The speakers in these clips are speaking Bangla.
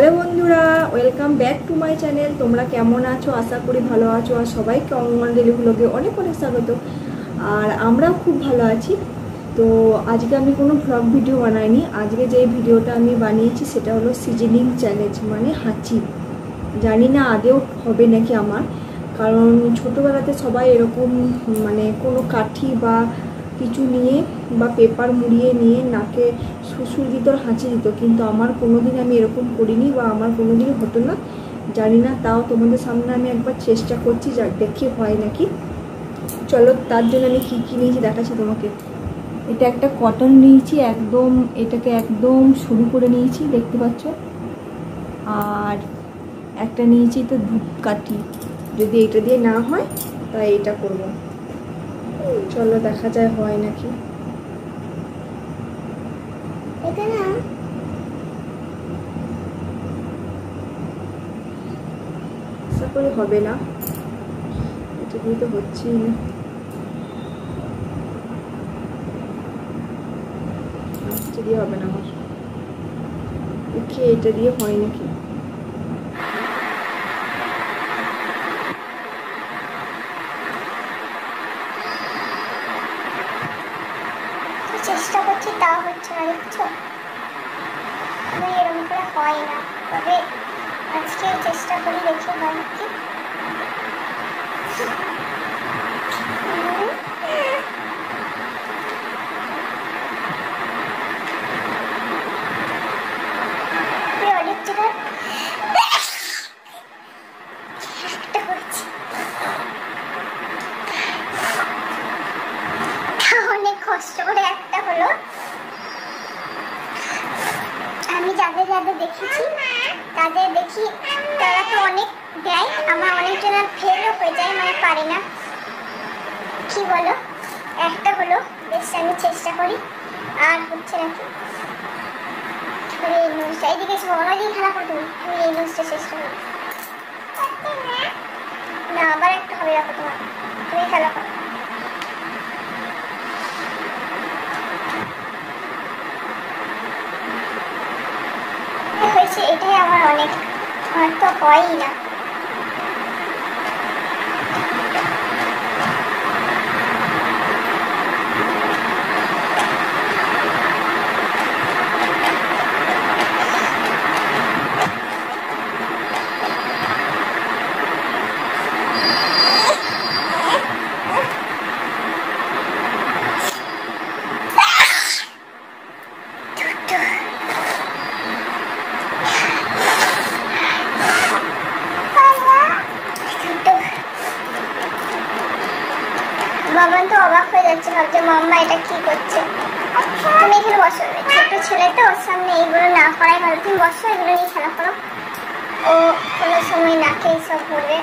হ্যালো বন্ধুরা, welcome back to my channel. তোমরা কেমন আছো? আশা করি ভালো আছো। আর সবাইকে অঙ্গন ডেলি ব্লগে অনেক অনেক স্বাগত। আর আমরাও খুব ভালো আছি। তো আজকে আমি কোনো ভ্লগ ভিডিও বানাইনি। আজকে যে ভিডিওটা আমি বানিয়েছি সেটা হলো সিজনিং চ্যালেঞ্জ, মানে হাঁচি। জানি না আদেও হবে নাকি আমার, কারণ ছোটোবেলাতে সবাই এরকম মানে কোনো কাঠি বা কিছু নিয়ে বা পেপার মুড়িয়ে নিয়ে নাকে সুসুর দিত, হাঁচি দিত, কিন্তু আমার কোনোদিন আমি এরকম করিনি বা আমার কোনোদিন হতো না। জানি না, তাও তোমাদের সামনে আমি একবার চেষ্টা করছি, যা দেখি হয় নাকি। চলো, তার জন্য আমি কী কী নিয়েছি দেখাচ্ছি তোমাকে। এটা একটা কটন নিয়েছি, একদম এটাকে একদম শুরু করে নিয়েছি, দেখতে পাচ্ছ। আর একটা নিয়েছি তো ধূপকাঠি, যদি এটা দিয়ে না হয় তাই এটা করব। চলো দেখা যায় হয় নাকি। এটা না আশা করি হবে না, এটা দিয়ে তো হচ্ছেই না। এটা দিয়ে হবে না আমার, দেখি এটা দিয়ে হয় নাকি। চেষ্টা করছি, তাও হচ্ছে না, দেখছো? আমি এরকম করে হয় না, তবে আজকে চেষ্টা করি, দেখি হয় নাকি। অনেক জায়গায় একটা করছি, অনেক কষ্ট করে একটা হলো। আমি যাদের যাদের দেখেছি তাদের দেখি তারা তো অনেক দেয়, আমার অনেকজনের ফেলও হয়ে যায়, মানে পারি না। কি বলো, একটা হলো, বেশ আমি চেষ্টা করি, আর হচ্ছে নাকি। এই নিউজটা এদিকে অনেকদিন খেলা করো তুমি, আমি এই নিউজটা চেষ্টা করি না, আবার একটা হবে, রাখো তোমার, তুমি খেলা করো। হয়েছে, এটাই আমার অনেক, আমার তো হয়ই না। বাবা তো অবাক হয়ে যাচ্ছে, ভাবছে মাম্মা এটা কি করছে। তুমি এখানে বসো, ছোট ছেলে তো, ওর সামনে এইগুলো না করাই ভালো। তুমি বসো, এগুলো নিয়ে খেলা করো, ও কোনো সময় নাকে এইসব বলবে।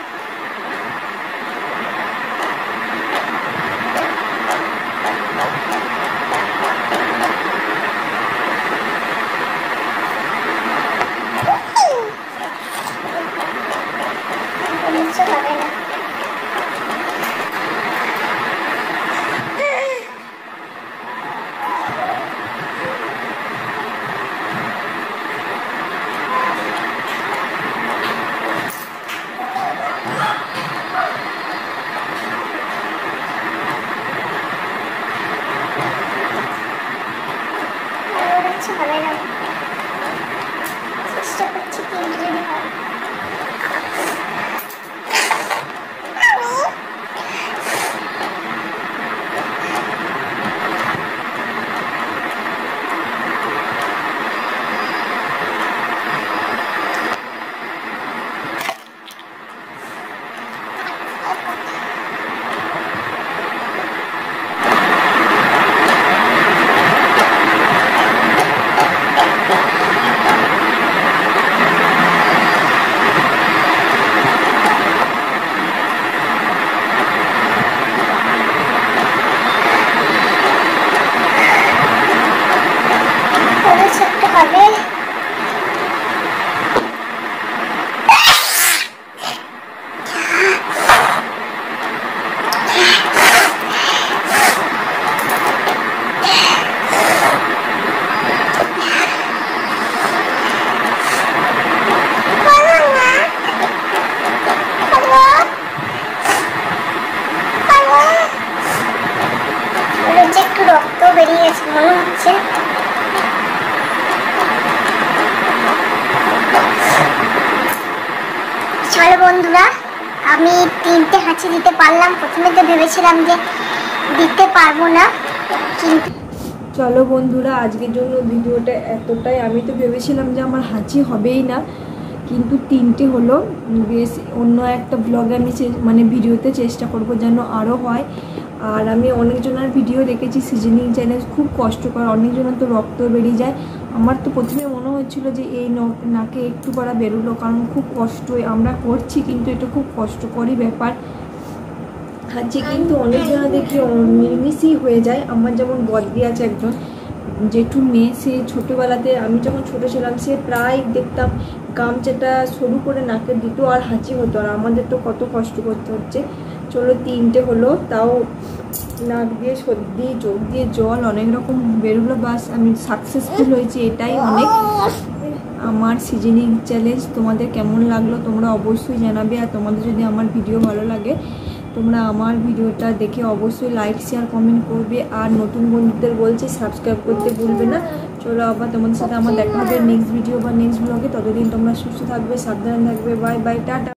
হবে না, হবে না, চেষ্টা করছি কিন্তু যদি হয়। হচ্ছে। চলো বন্ধুরা, আমি 3টে হাঁচি দিতে পারলাম। প্রথমে তো ভেবেছিলাম যে দিতে পারবো না, কিন্তু চলো বন্ধুরা, আজকের জন্য ভিডিওটা এতটাই। আমি তো ভেবেছিলাম যে আমার হাঁচি হবেই না, কিন্তু 3টে হলো। বেশ অন্য একটা ব্লগে আমি মানে ভিডিওতে চেষ্টা করব যেন আরও হয়। আর আমি অনেকজনের ভিডিও দেখেছি সিজনিং চ্যালেঞ্জ, খুব কষ্টকর, অনেকজনের তো রক্ত বেরিয়ে যায়। আমার তো প্রথমে মনে হচ্ছিলো যে এই নাকে একটু করা বেরোলো, কারণ খুব কষ্ট আমরা করছি, কিন্তু এটা খুব কষ্টকরই ব্যাপার। হাঁচি কিন্তু অনেকজনা দেখি মিলমিশই হয়ে যায়। আমার যেমন বদ্রি আছে একজন জেঠুর মেয়ে, সে ছোটোবেলাতে আমি যখন ছোটো ছিলাম সে প্রায় দেখতাম গামছাটা সরু করে নাকে দিত আর হাঁচি হতো, আর আমাদের তো কত কষ্ট করতে হচ্ছে। চলো 3টে হলো, তাও নাক দিয়ে সর্দি, চোখ দিয়ে জল অনেক রকম বেরোলো। বাস আমি সাকসেসফুল হয়েছি, এটাই অনেক। আমার সিজনিং চ্যালেঞ্জ তোমাদের কেমন লাগলো তোমরা অবশ্যই জানাবে। আর তোমাদের যদি আমার ভিডিও ভালো লাগে তোমরা আমার ভিডিওটা দেখে অবশ্যই লাইক শেয়ার কমেন্ট করবে। আর নতুন বন্ধুদের বলছি সাবস্ক্রাইব করতে ভুলবে না। চলো আবার তোমাদের সাথে আমার দেখা হবে নেক্সট ভিডিও বা নেক্সট ব্লগে। ততদিন তোমরা সুস্থ থাকবে, সাবধানে থাকবে। Bye bye, tata.